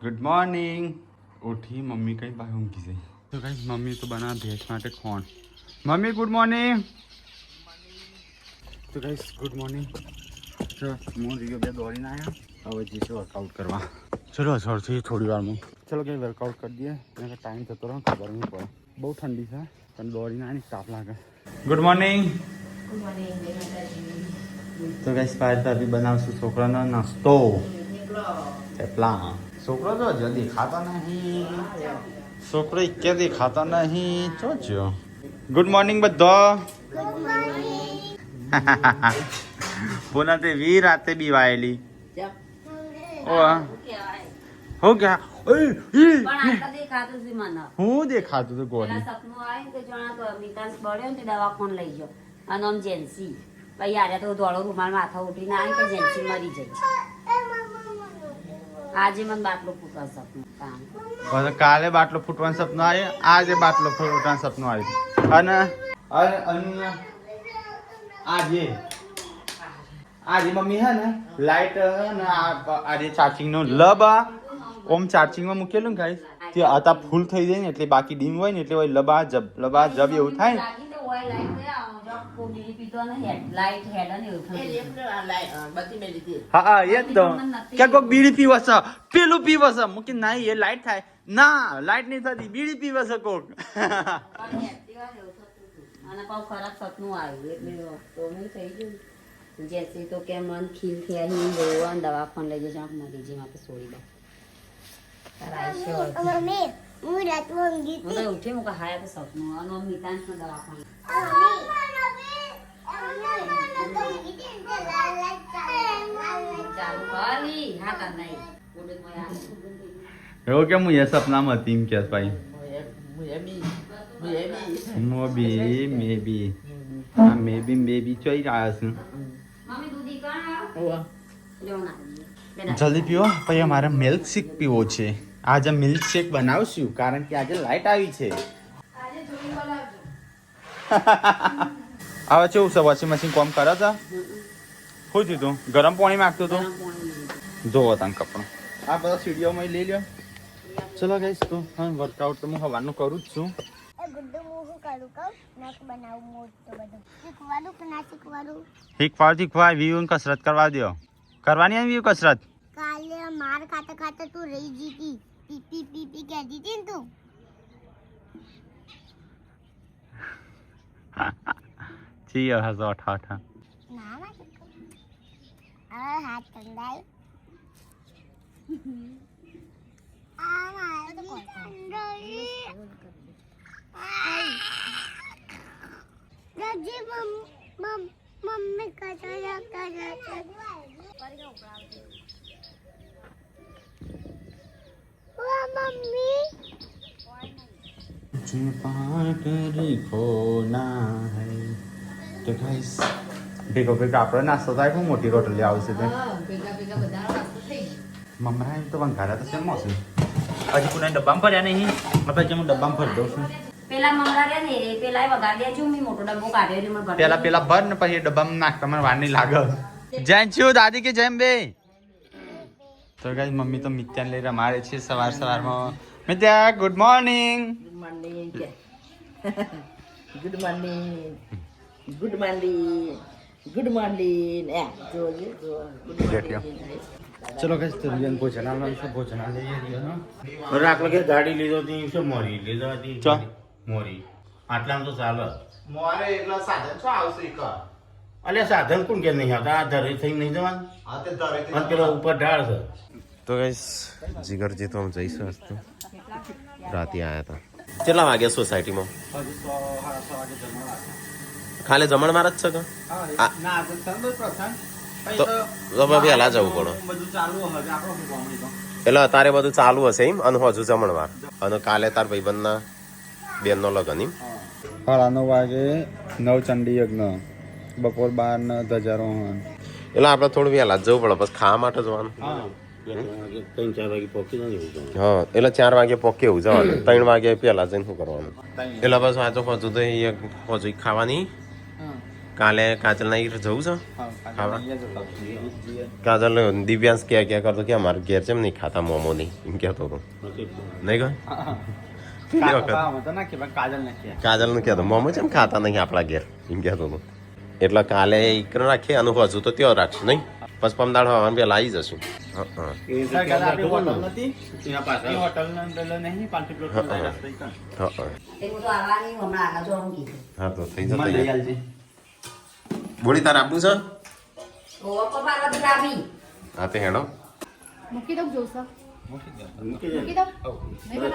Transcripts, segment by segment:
Good morning. उठी mummy कहीं बाहर उनकी से तो कहीं मम्मी तो बना भेज माटे खोन। मम्मी गुड मॉर्निंग। तो गाइस गुड मॉर्निंग। तो मोरी बे दौड़ी ना आया अब जी से वर्कआउट करवा। चलो सर से थोड़ी बार में चलो कहीं वर्कआउट कर दिए। मेरा टाइम तो रहा खबर नहीं पड़ा बहुत ठंडी था पर दौड़ी ना ताप लागे। Good morning. तो गाइस पायल तो अभी बनावશું છોકરાનો નાસ્તો થેપલા। છોકરો તો જલ્દી ખાતો નહીં। છોકરો ક્યાંથી ખાતો નહીં જોજો। ગુડ મોર્નિંગ બધો। પુના તે વી રાતે બીવાયેલી ઓ हो गया હું દેખાતું તો ગોળી સપનું આવ્યું કે જણા તો વિકાસ બળ્યો ને દવાખાને લઈ ગયો અને આમ જેન્સી ભાઈ યારે તો ધોળો રૂમાલ માથા ઉઠીને આવી કે જેન્સી મરી જાય। આજે મને બાટલો ફૂટવા સપનું કામ કાલે બાટલો ફૂટવાનું સપનું આવ્યું આજે બાટલો ફૂટવાનું સપનું આવ્યું અને આજે મમ્મી હે ને લાઈટ હે ને આજે ચાર્જિંગ નો લબ ઓમ ચાર્જિંગ માં મૂકેલું ને ગાઈસ તે આતા ફૂલ થઈ જાય ને એટલે બાકી ડીમ હોય ને એટલે હોય લબા જબ એવું થાય હા એ જ તો ક્યાં કોક બીડી પીવા છે પેલું પીવા છે મૂકી ના એ લાઈટ થાય ના લાઈટ નહીં થતી બીડી પીવા છે કોક અને પાછું ખરાબ સપનું આવ્યું એટલે તો થઈ ગયું જેસી તો કે મન ખીલ થયા જોવા દવાખાને લઈ જશે મરી જે માથે છોડી દો ઉઠે મુકા હાયા તો સપનું અને મિતાંશ નો દવાખાને ચાલુ કરી હા તા નહીં એવું કેમ હું એ સપનામાં હતી એમ કે ભાઈ મેબી ચોઈ રહ્યા છે મમ્મી દૂધી કોણ જલ્દી પીવો પછી અમારે મિલ્ક શેક પીવો છે। આજે મિલ્ક શેક બનાવશું કારણ કે આજે લાઈટ આવી છે। હવે કેવું છે વોશિંગ મશીન કામ કરે છે શું થયું તું ગરમ પાણી માંગતું હતું જોવો તને કપડું આ બધા સીડીઓમાં લઈ લ્યો। ચલો ગાઈસ તો હા વર્કઆઉટ તો હું હવાનું કરું જ છું। શીખવા વ્યુ કસરત કરવા દો કરવાની આવી વ્યુ કસરત કાલે માર ખાતા ખાતા તું રહી જીતી પીપી પીપી કહેતી હતી ને તું જી હસો ઠાઠા ના આ હાથ કંડાય આ મારી કંડાઈ રજી મમ્મી કચરા કરે मम्मी मुझे पार कर खोना है तो गाइस ભેગો ભેગો આપણો નાસ્તો થાય ખૂબ મોટી રોટલી આવશે તે મમરા તો વંગારા તો સેમ આવશે હજી કોને ડબ્બામાં ભર્યા નહીં આપણે જેમ ડબ્બામાં ભરી દઉં છું પેલા મમરા રે ને પેલા વગાડ દેજો મે મોટો ડબ્બો કાઢ્યો ને મને પેલા ભર ને પછી ડબ્બામાં નાખતા મને વાર નહીં લાગે જય છું દાદી કે જેમ બે તો ગાઈસ મમ્મી તો મિત્યાને લઈ રમાડે છે સવારમાં મિત્યા good morning good morning good morning good morning એ જો ગુડ મોર્નિંગ ચલો ગાઈસ તો રિયન ભોજનાલય છે ભોજનાલય રિયન રાખલો કે ગાડી લીધો હતી શું મોરી લીધો હતી ચો મોરી આટલામાં તો ચાલે મોરે એટલા સાધન છો આવશે એક અલે સાધન કોણ કે નહીં આવતા આ ધરે થઈ નહીં જવાનું હા તે ધરે અને પેલો ઉપર ઢાળ છે તો ગાઈસ જીગરજી તો આમ જઈશું હસ્તો રાતે આવ્યા હતા કેટલા વાગ્યા સોસાયટીમાં ખાલી જમણવાર જ છે કે તો વહેલા જવું પડે એટલે અત્યારે બધું ચાલુ હશે એમ અને હજુ જમણવાર અને કાલે તાર ભાઈબંધના બેનનો લગન એમ 9:30 વાગે નવચંડી યજ્ઞ બપોર 12 ને ધજારોહણ એટલે આપણે થોડું વહેલા જવું પડે પછી ખાવા માટે જવાનું 3-4 વાગે પહોંચી જવાનું હા એટલે 4 વાગે પોકે એવું જવાનું 3 વાગે પહેલા જઈને શું કરવાનું એટલે બસ આ તો હજુ તો હજુ ખાવાની કાલે કાજલ ના જવું છે હા ખાવા? કાલે કાજલ દિવ્યાંશ ક્યાં કરતો કે અમારે ઘેર છે નહીં ખાતા મોમો નહીં એમ કહેતો હતો નહીં ગયો તો નાખીએ પણ કાજલ નાખીએ કાજલ નું કહેતો મોમો છે ખાતા નહીં આપણા ઘેર એમ કહેતો હતો એટલે કાલે ઈકર રાખીએ અને હજુ તો ત્યાં રાખશું નહીં પછી પમદાડ હવા પેલા આવી જશું હા હા હા હા તો થઈ જશે બોલી તાર આપવું છે હા તે હેડો મૂકી દઉં જોશો મૂકી દઉં નહીં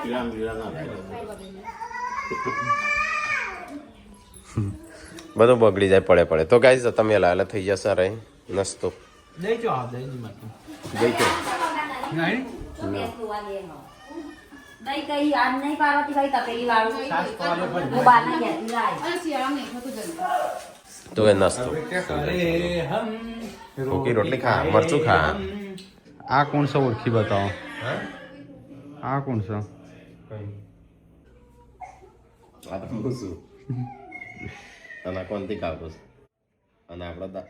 બધું બગડી જાય પડે પડે તો ગાઈઝ તમે લાલે થઈ જશે રે નસ્તો ગઈ તો દહીં કઈ આજ નહીં પાર્વતી કઈ તપેલી વાળું હું બારના ઘેરથી લાવી. અને શિયાળા નહીં થતું જલ્દી તો એ નસ્તો રોકી રોટલી ખા મરચું ખા આ કોણ છે ઓળખી બતાવો આ કોણ છે અને કોનથી કાપો અને આપણા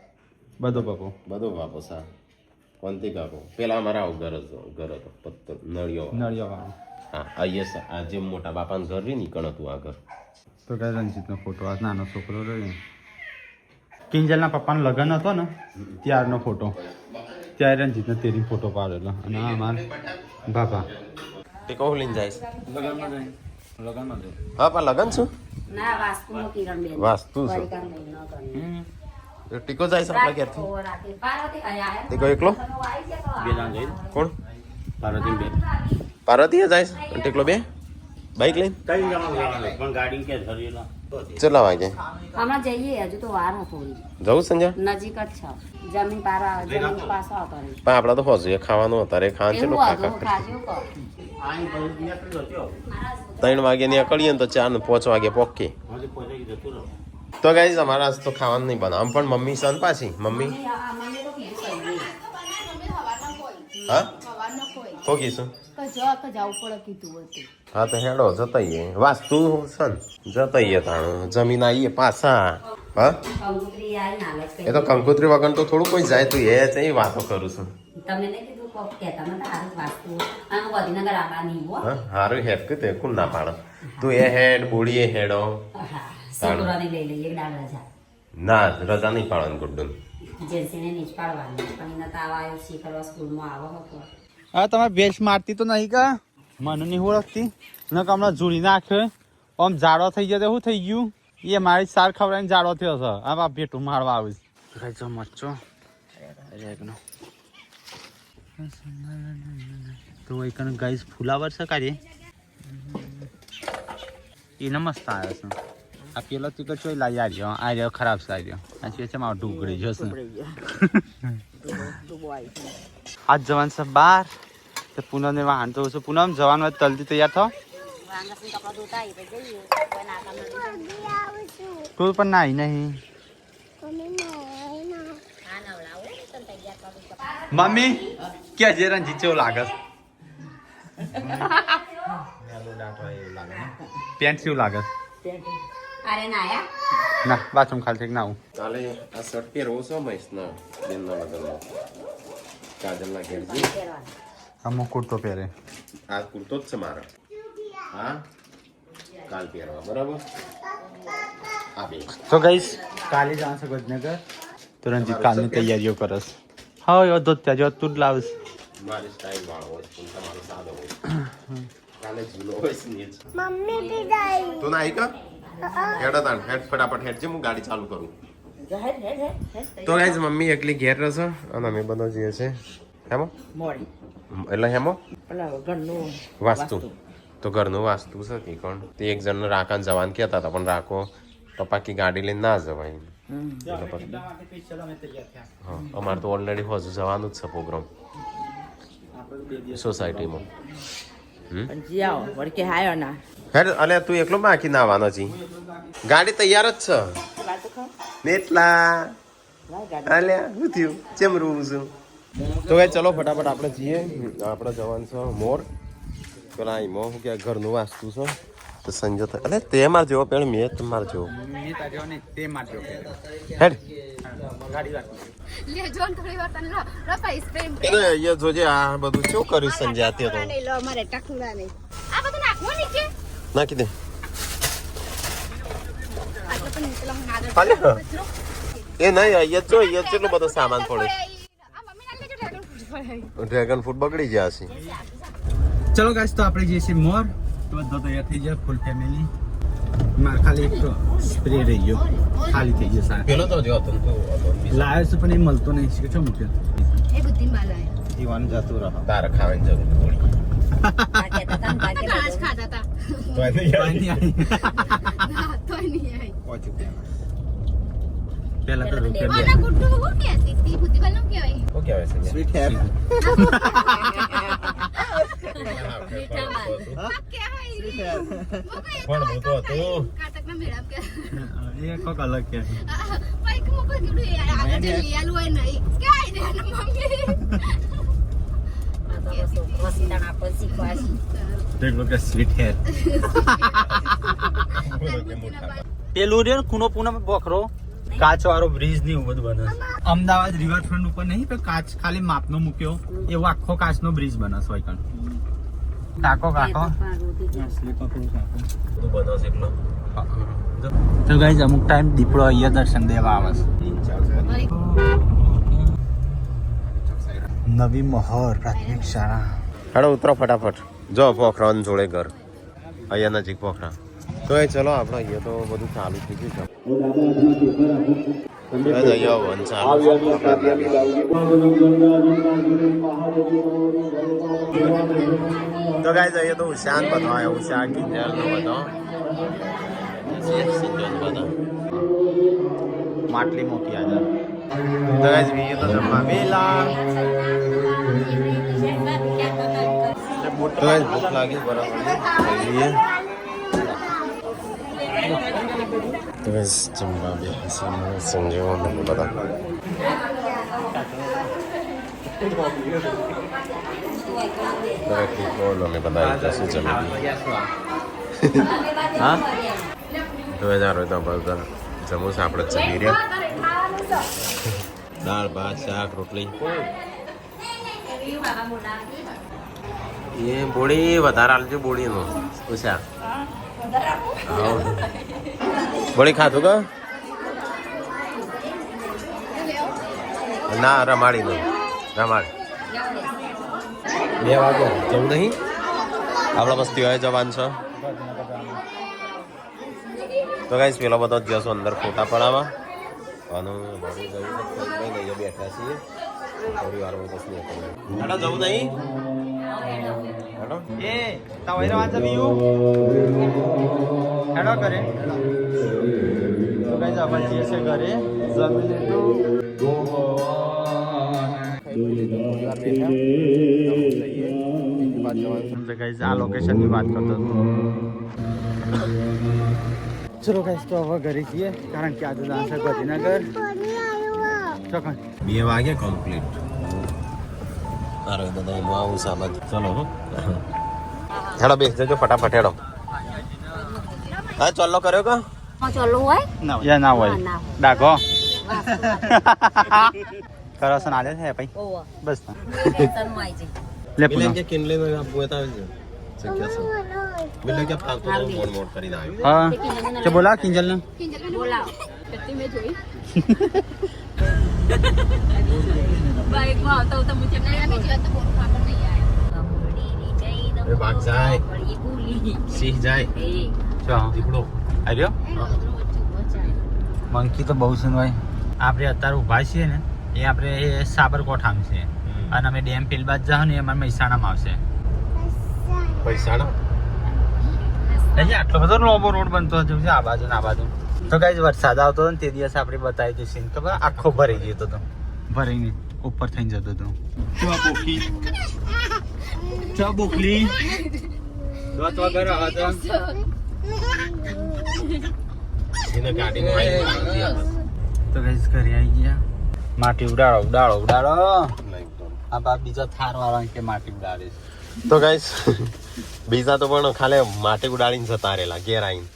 બધો પપ્પો બધો વાપો સા કોનથી કાપો પેલા અમારા આવું ઘર હતો પત્તર નળિયો નળિયા વાળો હા અહીંયા આ જે મોટા બાપાનું ઘર રહી નીકળ હતું આ ઘર તો કઈ રણજીતનો ફોટો આ નાનો છોકરો રહ્યો કિંજલના પપ્પાનો લગ્ન હતો ને ત્યારનો ફોટો ત્યારે રણજીતનો તેરી ફોટો પાડેલો અને આ અમારા બાપા તે કહું લઈને જાય લગ્નમાં હા પણ લગન શું ના વાસ્તુનો કિરણબેન. વાસ્તુ છે. પરિકાર મહિનો કરીને. ટીકો જાય છે આપણા ઘેરથી રાતે રાતે પાર્વતી કઈ આયા? ટીકો એકલો કોણ પાર્વતી જાય છે અને ટીકલો બે બાઈક લઈને પણ ગાડી કે ધરેલા કેટલા વાગે હમણાં જઈએ હજુ તો વાર હતો જવું સંજય નજીક જ છે જમીન પાસો હતો રે. પણ આપડા તો હોજુ ખાવાનું અત્યારે ખાવાનું એવું ચેટલું હતું, ખા ખાજો કહો. 3 વાગે નીકળીએ ને તો 4 ને 5 વાગે પોકીએ તો ગાઈઝ અમારા આજ તો ખાવાનું નહીં બનાવ પણ મમ્મી સન પાછી મમ્મી મને તો કીધું કઈ નહીં. હા સવારનો કોઈ પોકીશું કે જવું પડે કીધું હતું હા તો હેડો જતાઈએ વાસ્તુ સન જતાઈએ તાણ જમીન આવીએ પાછા હા કંકોત્રી આવીને હાલ જ એ તો કંકોત્રી વગર તો થોડું કોઈ જાય તું એ જ વાતો કરું છું તમે નહીં કીધું કોક કહેતા મને સારું વાસ્તુ અને ગાંધીનગર આવવાની હો. હા હારું હેડ કે તે કોણ ના પાડે તું એ હેડ બોડી એ હેડો હા, છોકરાને લઈ લઈએ એક દાળ રજા. ના રજા નહીં પાડવાની ગુડ્ડું જેન્સીને નહીં જ પાડવાની પણ એને તાવ આવ્યો શીખરવા સ્કૂલમાં આવો હતો. હા તમે ભેંસ મારતી તો નહીં કા મને નહીં ઓળખતી ન કે હમણાં જોડી નાખ્યો આમ જાડો થઈ ગયો તો શું થઈ ગયું એ મારી સાર ખવડાવીને જાડો થયો છે આ ભેટું મારવા આવું છે મચ્ચો રેગનો તો એક ગાઈસ ફુલાવર છે કાઢીએ એને મસ્ત આવ્યો છે આ પેલો તીકર ચોઈ લાવી આ રહ્યો ખરાબ છે આ રહ્યો આ છે મારો ઢુકડી જશે આજ જવાન છે બાર તો પૂનમ ને વાહન તો છે પૂનમ જવાનું હોય જલ્દી તૈયાર થો વાંગાસી કપડાં ધોતા આવી તો જઈએ કોઈ ના કામ નથી. તું પણ નાઈ નહીં હા નવડાવો તને તૈયાર કરું કપડાં. મમ્મી કે જે રંજીત જેવું લાગે પેન્ટ જેવું લાગે અરે નાયા ના બાથરૂમ ખાલી ઠીક ના આવું કાલે આ શર્ટ પહેરવો છો મહેશના બેનના લગ્નમાં કાજલના ઘેરજી પહેરવાનું. અમુક કુર્તો પહેરે આ કુર્તો જ છે મારો હા કાલ પહેરવા બરાબર આ બે તો ગઈશ કાલે જવાનું છે ગજનગર તો રંજીત કાલની તૈયારીઓ કરસ હા એ તો ત્યાં જો તું જ લાવીશ મારી સ્ટાઇલ વાળો હોય પણ તમારો સાદો હોય કાલે ઝૂલો હોય છે ને જ. મમ્મી બી જાય તું ના આવી કા હેડ તાણ હેડ ફટાફટ હેડ છે હું ગાડી ચાલુ કરું તો ગાઈઝ મમ્મી એકલી ઘેર રહેશે અને અમે બધા જઈએ છે હેમો મોડી એટલે હેમો પેલા ઘરનું વાસ્તુ તો ઘરનું વાસ્તુ છે કે કોણ તે એક જણને રાકાને જવાનું કહેતા હતા પણ રાખો પપ્પા કી ગાડી લઈને ના જવાય એટલે પછી હા અમારે તો ઓલરેડી હજુ જવાનું જ છે પ્રોગ્રામ સોસાયટીમાં જી આવો વળી કે હાયો ના હેડ અલે તું એકલો બાકી ના આવવાનો છી ગાડી તૈયાર જ છે એટલા અલે શું થયું ચેમ રૂમ છું તો ભાઈ ચલો ફટાફટ આપણે જઈએ આપણે જવાનું છે મોર પેલા એમાં શું કે ઘરનું વાસ્તુ છે તો સંજો તો અલે તે માર જેવો પેણ મેં તમાર જેવો મેં તાર્યો ને તે માટે હેડ ગાડી રાખ લે જોન થોડી વાર તને રફાઈસ પ્રેમ એ અહીંયા જોજે આ બધું શું કર્યું સંજાતે તો નહીં લો અમારે ટકુડા નહીં આ બધું નાખવું નીચે નાખી દે આ તો પણ નીચે લંગ નાગર હાલે એ નહીં અહીંયા જો અહીંયા કેટલો બધો સામાન પડ્યો આ મમ્મી ના લેજો ડ્રેગન ફ્રૂટ પર ડ્રેગન ફ્રૂટ બગડી ગયા છે ચલો ગાઈસ તો આપણે જઈએ છીએ મોર તો બધો તૈયાર થઈ જાય ફૂલ ફેમિલી માર ખાલી એક સ્પ્રે રહી ગયો ખાલી થઈ ગયો સાહેબ પેલો તો જો હતો લાવ્યો છે પણ એ મળતો નહીં છે શું મૂક્યો એ બુદ્ધિ માલા જીવન જતું રહો તારે ખાવાની જરૂર થોડી કાચ ખાતા હતા તો નહીં આવી પેલા તો રૂપિયા આના ગુડ્ડુ હું કે તી બુદ્ધિ માલા કેવાય શું કહેવાય છે સ્વીટ હેર કોણ બોલતો હતો કાટકના મેળા કે એ કોક અલગ કે પાઈક મુકો ગુડ્ડુ આગળ જે લીયાલું હોય નહીં કે આઈ દે મમ્મી વસીદાણા પછી પાછી દેખ લો કે સ્વીટ હેર પેલું રે ખૂનો પૂનમ બોખરો કાચ વાળો બ્રિજ ની બધું બને અમદાવાદ રિવરફ્રન્ટ ઉપર નહીં તો કાચ ખાલી માપનો મૂક્યો એવો આખો કાચનો બ્રિજ બને હોય કણ કાકો કાકો બધું બધો છે એકલો તો ગાઈઝ અમુક ટાઈમ દીપડો અહીંયા દર્શન દેવા આવે છે નવી મહોર પ્રાથમિક શાળા હેડો ઉતરો ફટાફટ જો પોખરાન જોડે ઘર અહીંયા નજીક પોખરા તો એ ચલો આપણે અહીંયા તો બધું ચાલુ થઈ ગયું છે અહીંયા વન ચાલુ તો ગાઈઝ અહીંયા તો ઉષાન બધો આવ્યો ઉષા કિંજલ નો બધો માટલી મૂકી આજે તો ગાઈઝ બીજું તો જમવા વેલા તો ગાઈઝ ભૂખ લાગી બરાબર તો ગાઈઝ જમવા બે સંજીવો ને બધા દરેક બોલો ને બધા જશું જમી હા તો હજાર હોય તો બધા જમવું છે આપણે જમી રહ્યા દાળ ભાત શાક રોટલી એ બોડી વધારે આલજો બોડીનું ઉષા બોડી ખાધું કા ના રમાડી નું રમાડ 2 વાગે જવું નહીં આપણા બસ્તી હોય જવાન છે તો ગાઈસ પેલો બધો જશો અંદર ફોટા પડાવવા અને મારું જવું અહીંયા બેઠા છીએ થોડી વાર બસ નહીં જવું નહીં હેડો એ તવૈરો આ જમીયું હેડો કરે તો ગાઈઝ આપણે જઈએ છે ઘરે જમી લીધું ગાઈઝ આ લોકેશનની વાત કરતો હતો ચલો ગાઈઝ તો હવે ઘરે જઈએ કારણ કે આજે જવાનું છે ગાંધીનગર ચોકન 2 વાગે કમ્પ્લીટ અરે દાદા એમાં આવું સામાન ચલો હેડો બેસ જજો ફટાફટ હેડો હા ચોલ્લો કર્યો કા ચાલુ હોય ના હોય ના. ડાઘો કરસન આલે છે ભાઈ ઓવા બસ ટેન્શન માં આવી લે બિલે પૂનમ કે કિનલે નો આપો હતા શક્ય છે બિલે કે ફાલતુ મોડ મોડ કરીને આવ્યો હા કે બોલા કિંજલ ને કિંજલ મેં બોલાવો જોઈ મેં જોઈ બાઈક માં આવતા આવતા મુજે નહીં અમે જીવત તો બોલ ખાબર નહીં આયા એ ભાગ જાય એ ભૂલી સિંહ જાય એ ચો દીપડો આવ્યો મંકી તો બહુ છે ને ભાઈ આપણે અત્યારે ઊભા છીએ ને એ આપણે એ સાબરકોઠામાં છે અને અમે ડેમ પેલ બાદ જાવ ને અમારે મહેસાણામાં આવશે પૈસા અહીંયા આટલો બધો લાંબો રોડ બનતો હજુ છે આ બાજુ ને આ બાજુ તો કાંઈ વરસાદ આવતો હતો ને તે દિવસ આપણે બતાવી દઈશું સીન ખબર આખો ભરાઈ ગયો હતો ભરાઈને ઉપર થઈને જતો હતો ચા બોકલી દોત વગર હતા એને ગાડીમાં આવી તો ગાઈસ ઘરે આવી ગયા માટી ઉડાડો ઉડાડો ઉડાડો આ બાપ બીજો થાર વાળા કે માટી ઉડાડે તો ગાઈસ બીજા તો પણ ખાલી માટી ઉડાડીને જતા રહેલા ઘેર આવીને.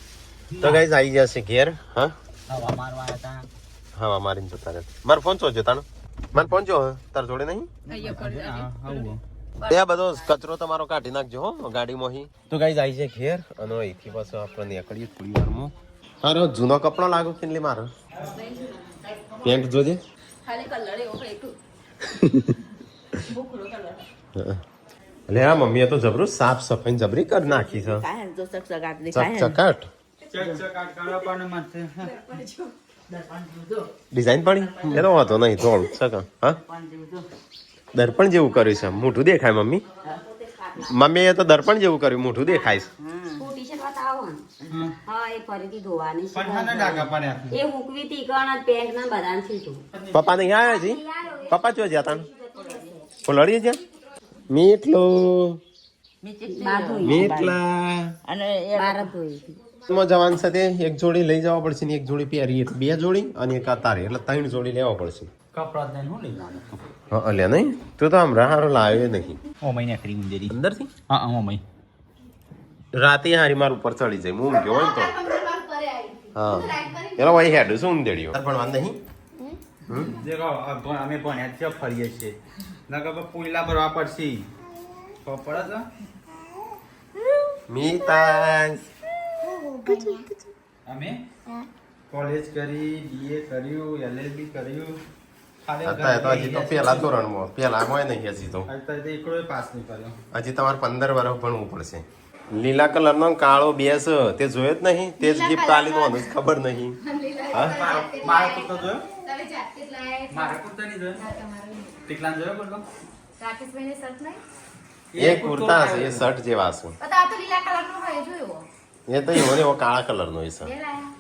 તો ગાઈઝ આવી જશે ઘેર. હા હવા મારવા હતા. હવા મારીને જતા રહેતા. મારો ફોન ચોજો તાનો. મારો ફોન જો તાર જોડે નહીં. આવું ત્યાં બધો કચરો તમારો કાઢી નાખજો હો ગાડીમાં. તો ગાઈઝ આવી છે ઘેર અને અહીંથી પાછું આપણે નીકળીએ થોડી વારમાં. હારો જૂનો કપડો લાગુ કેટલી મારો પેન્ટ જોજે. ખાલી કલર એવો એટલું ભૂખરો કલર. એટલે હા મમ્મીએ તો જબરું સાફ સફાઈ જબરી કરી નાખી છે. કાંઈ તો ચકચકાટ દેખાય ને. ચકચકાટ ચકચકાટ કરવા પણ માથે ડિઝાઇન પડી એ તો વાંધો નહીં થોડું સકા. હા દર્પણ જેવું કર્યું છે મોઢું દેખાય મમ્મી. મમ્મીએ તો દર્પણ જેવું કર્યું મોઢું દેખાય છે. ટી શર્ટ બતાવો ને. હા એ ફરીથી ધોવાની છે. પણ ખાના ડાઘા પડ્યા. એ મૂકવી હતી કણ પેન્ટ ના બધાને સીધું. પપ્પા નહીં આવ્યા છે. પપ્પા ચો જ્યાં તા લડી જ્યાં મીઠલું બાર ધોઈ મીઠલા અને એ બાર જ ધોઈ હતી. માં જવાન સાથે એક જોડી લઈ જવા પડશે ને એક જોડી પહેરી એટલે 2 જોડી અને એક આ તારે એટલે 3 જોડી લેવા પડશે. કપડા દઈને હું લઈ જવાનું. હા અલ્યા નહીં તું તો હમણાં હારો લાવ્યો નહીં ઓ મહિને ફ્રી મુંદેરી અંદરથી. હા ઓ મહિને રાતે હારી માર ઉપર ચડી જાય હું ઊંઘ્યો હોય ને તો. હા એનો વહી હેડ શું ઊંધેડ્યો પણ વાંધો નહીં. દેખો અમે ભણ્યા છે ફરીએ છીએ નકર પોઈલા ભરવા પડશે ખબર પડે મીતાંશ અમે કોલેજ કરી બીએ કર્યું એલએલબી કર્યું અત્યારે તો હજી તો પહેલા ધોરણમાં પહેલામાં નહીં હજી તો અત્યારે તો એકડો પાસ નહીં કર્યો. હજી તમારે 15 વર્ષ ભણવું પડશે. લીલા કલરનો કાળો બેસ તે જોયો જ નહીં તે જ ગિફ્ટ આલી નો ખબર નહીં. હા મારા પુત્ર જોયો તમે જાતે જ લાયા. મારા પુત્ર નહીં જોયો ટીકલાન જોયો બોલો રાકેશભાઈને શર્ટ નહીં? એ કુર્તા છે એ શર્ટ જેવા છે. તો આ તો લીલા કલરનો હોય જોયો. એ તો એવો કાળા કલરનો છે. બે લાયા.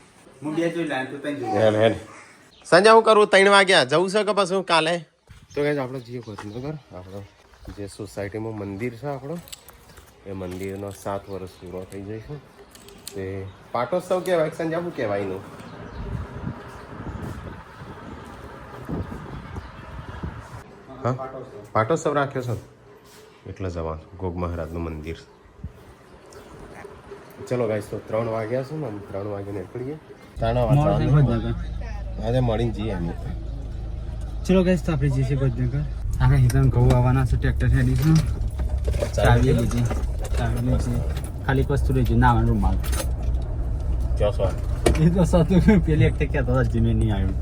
હું બે જોઈ લાય તું તઈ જોઈ હેડ હેડ સંજય હું કરું 3 વાગ્યા જવું છે કે પછી કાલે. તો ગાઈસ આપણે જઈએ ગાંધીનગર આપણો જે સોસાયટીમાં મંદિર છે આપણો એ મંદિરનો 7 વર્ષ પૂરો થઈ જાય છે. તે પાટોત્સવ કહેવાય સંજય શું કહેવાય એનું? હા પાટોત્સવ રાખ્યો છે એટલે જવાનું ગોગ મહારાજનું મંદિર. ચલો ગાઈસ તો 3 વાગ્યા છે ને 3 વાગે નીકળીએ. આજે મળીને જઈએ અમે. ચલો ગાઈસ તો આપણે જઈએ ગાંધીનગર. આપણે હિતન ઘઉં આવવાના છે ટ્રેક્ટર રેડી છે. ચાવી લીધી ખાલી એક વસ્તુ રહી છે નાવાનું રૂમાલ. ક્યાં છો? એ તો સાતું પેલી એક કહેતો હતા જીમે નહીં આવ્યું.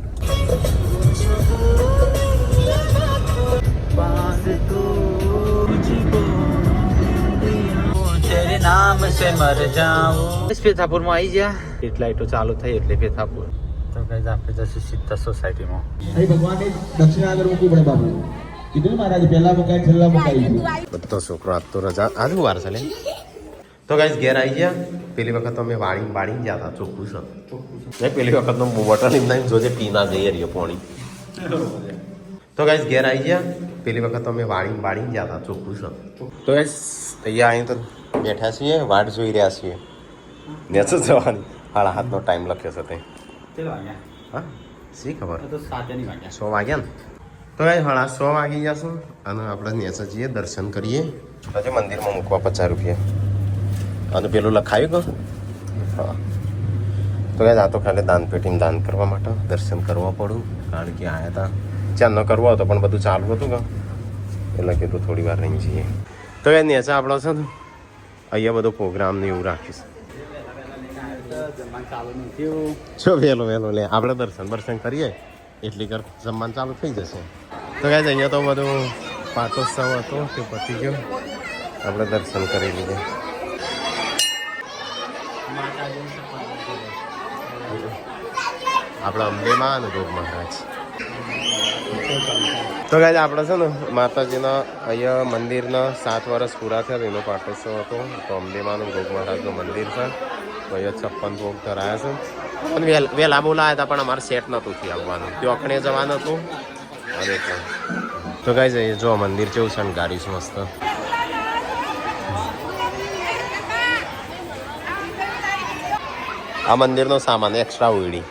તેરે નામ સે મર જાઉં. ફેથાપુરમાં આવી ગયા સ્ટ્રીટ લાઈટો ચાલુ થઈ એટલે ફેથાપુર. તો ગાઈસ આપણે જશે સીધા સોસાયટીમાં. અહીં ભગવાને દક્ષિણા આગળ મૂકવું પડે બાબુ. કીધું ને મહારાજ પહેલા મુકાય છેલ્લા મુકાય. બધો છોકરો આજ તો રજા આજુ વાર છે લે. તો ગાઈસ ઘેર આવી ગયા. પેલી વખત અમે વાળી ગયા હતા ચોખ્ખું છે. પેલી વખત તો બોટલ એમ નહીં જોજે પી ના જઈએ રહ્યો પાણી. તો ગાઈસ ઘેર આવી ગયા. પેલી વખત અમે વાળી ગયા હતા ચોખ્ખું છે. તો ગાઈસ અહીંયા અહીં તો બેઠા છીએ વાટ જોઈ રહ્યા છીએ નેચર જવાની 7:30 ટાઈમ લખ્યો છે તે. ચલો અહીંયા હા શી ખબર તો 7 ની વાગ્યા. 100 વાગ્યા ને. તો ગાઈસ 100 વાગી ગયા છે અને આપણે નેચર જઈએ દર્શન કરીએ. પછી મંદિરમાં મૂકવા 50 રૂપિયા અને પેલું લખાયું કે હા. તો ગાઈસ આ તો ખાલી દાનપેટીમાં દાન કરવા માટે દર્શન કરવા પડું કારણ કે આયા હતા ચાંદ ન કરવો હતો પણ બધું ચાલુ હતું કે એટલે કીધું થોડી વાર રહી જઈએ. તો એ નેચા આપણો છે ને અહીંયા બધો પ્રોગ્રામ ને એવું રાખીશ. જો વહેલો લે આપણે દર્શન કરીએ એટલી કર જમવાનું ચાલુ થઈ જશે. તો ગાઈસ અહીંયા તો બધું પાટોત્સવ હતો તે પતી ગયો આપણે દર્શન કરી લીધે. આપણા અંબેમાં અને ગોગ મહારાજ. તો ગાઈસ આપણે છે ને માતાજીના અહીંયા મંદિરના 7 વર્ષ પૂરા થયા એનો પાટોત્સવ હતો. તો અંબેમાનું ગોગ મહારાજનું મંદિર છે. તો અહીંયા 56 ભોગ ધરાયા છે. પણ વહેલા બોલાયા હતા પણ અમારે સેટ નહોતું થી આવવાનું ચોકણે જવાનું હતું અને એટલે. તો ગાઈસ અહીંયા જો મંદિર કેવું છે ને ગાડી છે મસ્ત. આ મંદિરનો સામાન એક્સ્ટ્રા ઉડી.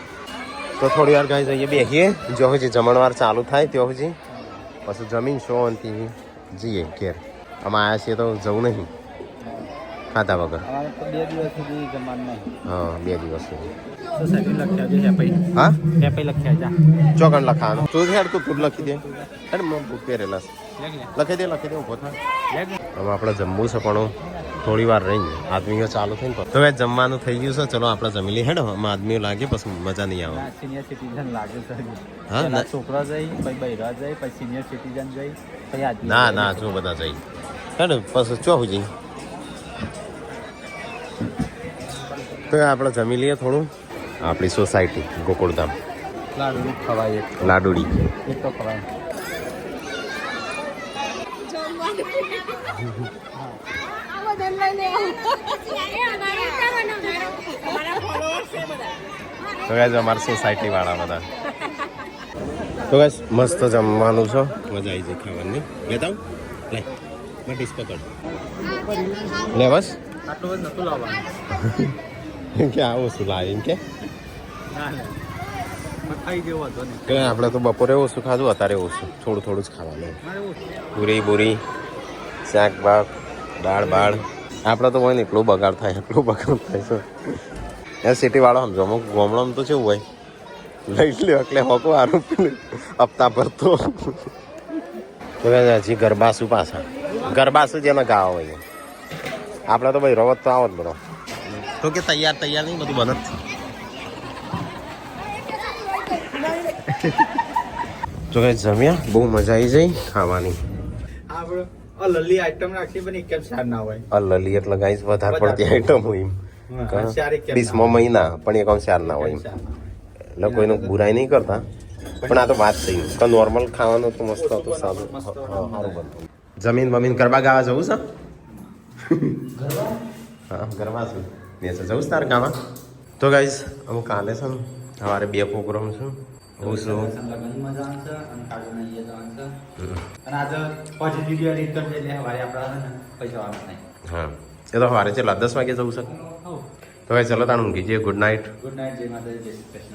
તો થોડી વાર ગાઈસ અહીંયા બેસીએ જો હજી જમણવાર ચાલુ થાય ત્યાં સુધી પછી જમીન શાંતિ જઈએ ઘેર. આમાં આવ્યા છીએ તો જવું નહીં ખાધા વગર અમારે તો 2 દિવસ સુધી જમવાનું નહીં. હા 2 દિવસ સુધી સોસાયટી લખ્યા છે હેપઈ. હા હેપઈ લખ્યા જા. ચોકન લખાવાનું તું હેડ તું લખી દે હેડ હું પહેરેલા લખી દે ઉભો થાય હવે આપણે જમવું છે પણ થોડી વાર રહીને આદમીઓ ચાલુ થઈને તો હવે જમવાનું થઈ ગયું છે ચલો આપણે જમી લઈએ હેડ આમાં આદમીઓ લાગે પછી મજા નહીં આવે સિનિયર સિટીઝન લાગે છે. હા પેલા છોકરા જઈ પછી બૈરા જઈ પછી સિનિયર સિટીઝન જઈ પછી આદમી ના જઈ. ના જો બધા જઈ હેડ પછી ચોહું જઈ તો આપણે જમી લઈએ થોડું આપણી સોસાયટી ગોકુળધામ લાડુ ખવાય એક. લાડુડી એક તો ખવાય. તો ગાઈઝ અમારી સોસાયટી વાળા બધા તો ગાઈઝ મસ્ત જમવાનું છે મજા આવી જાય ખાવાની લેતા આવું લે મેં ડીશ પકડ લે બસ આટલું જ નતું લાવવાનું. કે આવું શું લાવીને કે ના લે. ખાઈ જેવો હતો ને. કે આપણે તો બપોરે ઓછું ખાધું અત્યારે ઓછું થોડું થોડું જ ખાવાનું મારે ઓછું. પૂરી બુરી શાક બાક દાળ બાળ આપણે તો હોય ને એટલું બગાડ થાય છે એ સિટીવાળો સમજો અમુક ગામડામાં તો કેવું હોય લઈ લ્યો એટલે હોકો આરું હપ્તા ભરતો તો હજી ગરબાસુ પાછા ગરબાસુ જેને ગાવા હોય આપણે તો ભાઈ રવત તો આવો જ બધો તો કે તૈયાર નહીં બધું બને તો કઈ જમ્યા બહુ મજા આવી જાય ખાવાની આપણે લલી આઈટમ રાખી પણ એક જ સાર ના હોય. લલી એટલે ગાઈસ વધારે પડતી આઈટમ હોય ડીશમાં મહિના પણ એક ચાર ના હોય એટલે કોઈનું બુરાઈ નહીં કરતા પણ આ તો વાત થઈ તો નોર્મલ ખાવાનું તો મસ્ત હતું સારું સારું બનતું જમીન બમીન ગરબા ગાવા જવું છે હા ગરબા છું ને જવું તારે ગાવા તો ગાઈસ અમુક કાલે છે ને સવારે 2 પ્રોગ્રામ છે હું છું લગ્નમાં જવાનું છે અને કાજુના અહીંયા જવાનું છે. અને આજે પછી વિડીયો એડિટ કરી દે એટલે સવારે આપણે પૈસા વાળા નહીં. હા એ તો સવારે ચલા 10 વાગે જવું છે તો ભાઈ ચલો તાણ ઊંઘી જઈએ ગુડ નાઇટ. Good night. જય માતાજી. જય શ્રી કૃષ્ણ.